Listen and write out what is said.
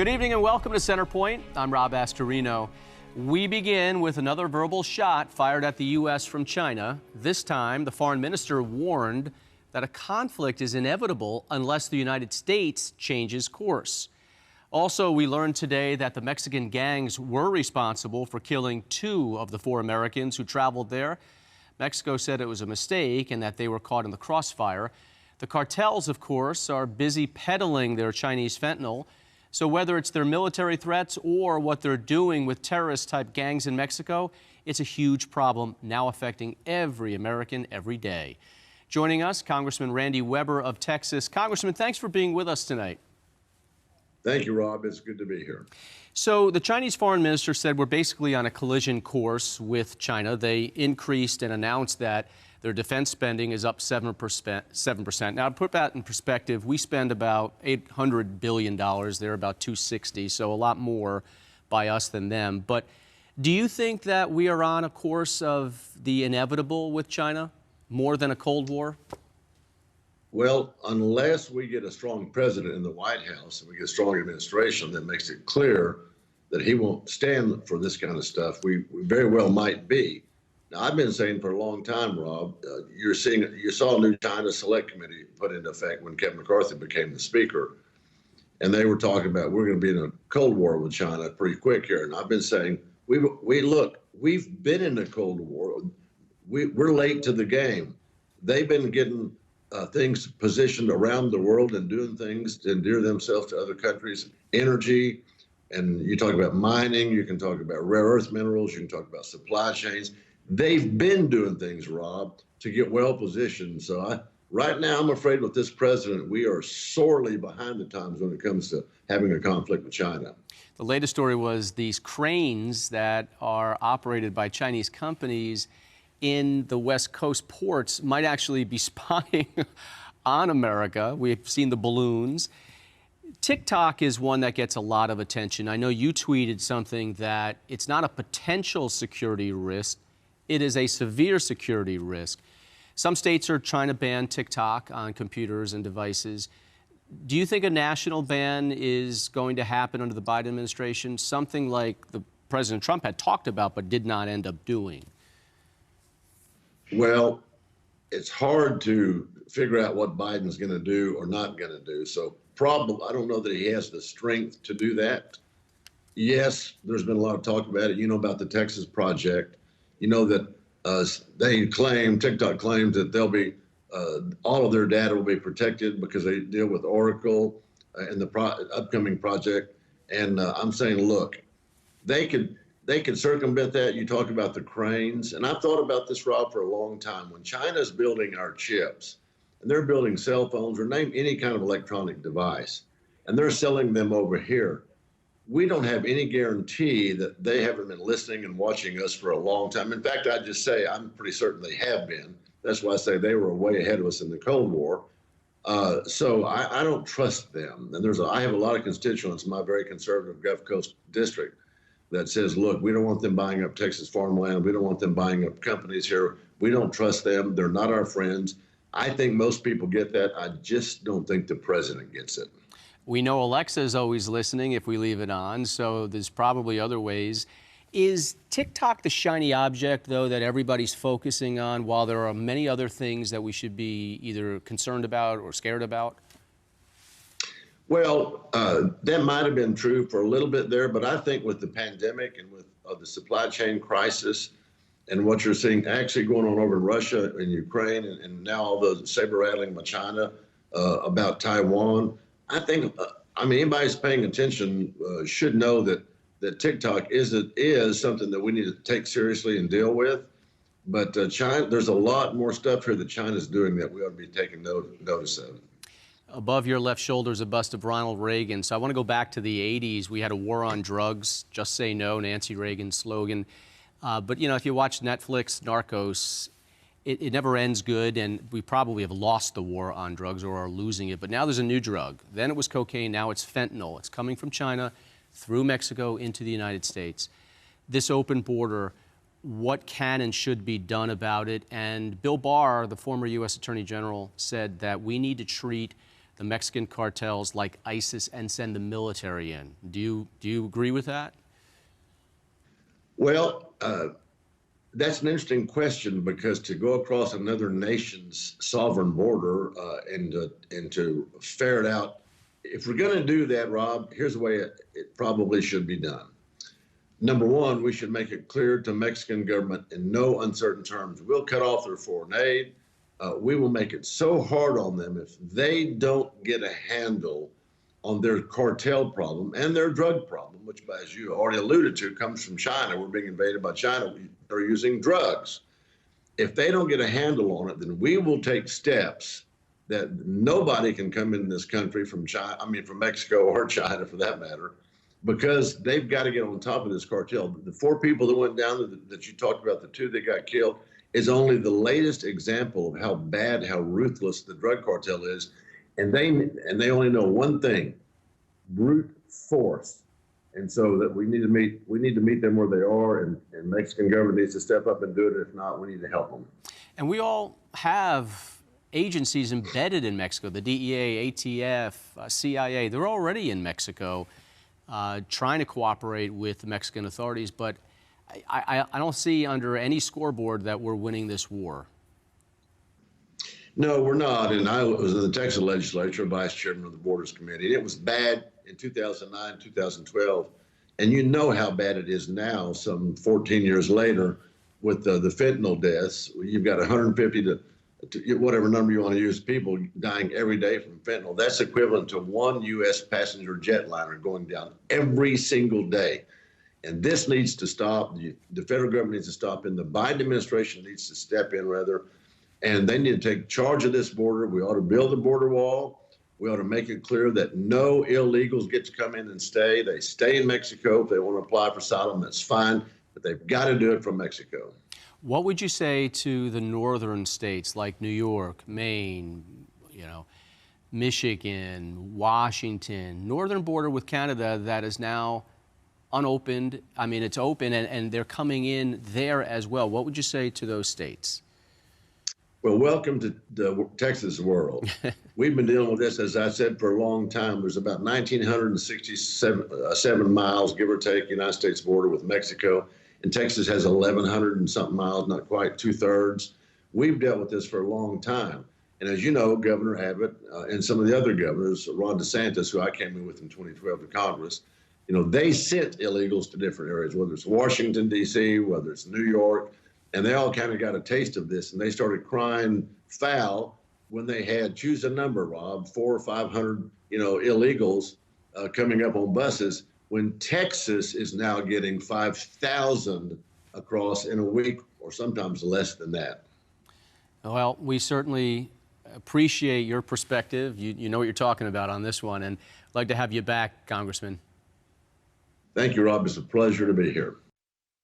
Good evening and welcome to Centerpoint. I'm Rob Astorino. We begin with another verbal shot fired at the U.S. from China. This time, the foreign minister warned that a conflict is inevitable unless the United States changes course. Also, we learned today that the Mexican gangs were responsible for killing 2 of the 4 Americans who traveled there. Mexico said it was a mistake and that they were caught in the crossfire. The cartels, of course, are busy peddling their Chinese fentanyl. So whether it's their military threats or what they're doing with terrorist-type gangs in Mexico, it's a huge problem now affecting every American every day. Joining us, Congressman Randy Weber of Texas. Congressman, thanks for being with us tonight. Thank you, Rob. It's good to be here. So the Chinese foreign minister said we're basically on a collision course with China. They increased and announced that their defense spending is up 7%. Now, to put that in perspective, we spend about $800 billion. They're about $260, so a lot more by us than them. But do you think that we are on a course of the inevitable with China, more than a Cold War? Well, unless we get a strong president in the White House and we get a strong administration that makes it clear that he won't stand for this kind of stuff, we very well might be. Now, I've been saying for a long time, Rob, you saw a new China Select Committee put into effect when Kevin McCarthy became the speaker. And they were talking about we're going to be in a Cold War with China pretty quick here. And I've been saying, we've been in a Cold War. We're late to the game. They've been getting things positioned around the world and doing things to endear themselves to other countries. Energy, and you talk about mining, you can talk about rare earth minerals, you can talk about supply chains. They've been doing things, Rob, to get well positioned. So right now, I'm afraid with this president, we are sorely behind the times when it comes to having a conflict with China. The latest story was these cranes that are operated by Chinese companies in the West Coast ports might actually be spying on America. We've seen the balloons. TikTok is one that gets a lot of attention. I know you tweeted something that it's not a potential security risk, it is a severe security risk. Some states are trying to ban TikTok on computers and devices. Do you think a national ban is going to happen under the Biden administration, something like the President Trump had talked about but did not end up doing? Well, it's hard to figure out what Biden's going to do or not going to do. So I don't know that he has the strength to do that. Yes, there's been a lot of talk about it. You know about the Texas project. You know that TikTok claims that they'll be, all of their data will be protected because they deal with Oracle and the upcoming project. And I'm saying, look, they could circumvent that. You talk about the cranes. And I've thought about this, Rob, for a long time. When China's building our chips, and they're building cell phones or name any kind of electronic device, and they're selling them over here, we don't have any guarantee that they haven't been listening and watching us for a long time. In fact, I just say I'm pretty certain they have been. That's why I say they were way ahead of us in the Cold War. So I don't trust them. And I have a lot of constituents in my very conservative Gulf Coast district that says, look, we don't want them buying up Texas farmland. We don't want them buying up companies here. We don't trust them. They're not our friends. I think most people get that. I just don't think the president gets it. We know Alexa is always listening if we leave it on, so there's probably other ways. Is TikTok the shiny object, though, that everybody's focusing on, while there are many other things that we should be either concerned about or scared about? Well, that might have been true for a little bit there, but I think with the pandemic and with the supply chain crisis and what you're seeing actually going on over in Russia and Ukraine and now all the saber rattling with China about Taiwan, I think, anybody who's paying attention should know that TikTok is something that we need to take seriously and deal with. But China, there's a lot more stuff here that China's doing that we ought to be taking notice of. Above your left shoulder is a bust of Ronald Reagan. So I want to go back to the 80s. We had a war on drugs, just say no, Nancy Reagan's slogan. But, you know, if you watch Netflix, Narcos, it never ends good, and we probably have lost the war on drugs or are losing it. But now there's a new drug. Then it was cocaine, now it's fentanyl. It's coming from China through Mexico into the United States. This open border, what can and should be done about it? And Bill Barr, the former U.S. Attorney General, said that we need to treat the Mexican cartels like ISIS and send the military in. Do you agree with that? Well, that's an interesting question, because to go across another nation's sovereign border and to ferret out, if we're going to do that, Rob, here's the way it probably should be done. Number one, we should make it clear to Mexican government in no uncertain terms, we'll cut off their foreign aid. We will make it so hard on them if they don't get a handle on their cartel problem and their drug problem, which, as you already alluded to, comes from China. We're being invaded by China. They're using drugs. If they don't get a handle on it, then we will take steps that nobody can come in this country from China, from Mexico or China for that matter, because they've got to get on top of this cartel. The 4 people that went down that you talked about, the 2 that got killed, is only the latest example of how bad, how ruthless the drug cartel is. And they only know one thing: brute force. And so that we need to meet them where they are, and Mexican government needs to step up and do it. If not, we need to help them. And we all have agencies embedded in Mexico, the DEA, ATF, CIA. They're already in Mexico trying to cooperate with the Mexican authorities, but I don't see under any scoreboard that we're winning this war. No, we're not. And I was in the Texas legislature, vice chairman of the Borders Committee. And it was bad in 2009, 2012. And you know how bad it is now, some 14 years later, with the fentanyl deaths. You've got 150 to whatever number you want to use, people dying every day from fentanyl. That's equivalent to 1 U.S. passenger jetliner going down every single day. And this needs to stop. The federal government needs to stop, and the Biden administration needs to step in, rather. And they need to take charge of this border. We ought to build a border wall. We ought to make it clear that no illegals get to come in and stay. They stay in Mexico. If they want to apply for asylum, that's fine, but they've got to do it from Mexico. What would you say to the northern states like New York, Maine, Michigan, Washington, northern border with Canada that is now unopened? It's open and they're coming in there as well. What would you say to those states? Well, welcome to the Texas world. We've been dealing with this, as I said, for a long time. There's about 1,967 miles, give or take, United States border with Mexico. And Texas has 1,100 and something miles, not quite 2/3. We've dealt with this for a long time. And as you know, Governor Abbott and some of the other governors, Ron DeSantis, who I came in with in 2012 to Congress, they sent illegals to different areas, whether it's Washington, D.C., whether it's New York. And they all kind of got a taste of this, and they started crying foul when they had, choose a number, Rob, 400 or 500, illegals coming up on buses, when Texas is now getting 5,000 across in a week, or sometimes less than that. Well, we certainly appreciate your perspective. You know what you're talking about on this one, and I'd like to have you back, Congressman. Thank you, Rob. It's a pleasure to be here.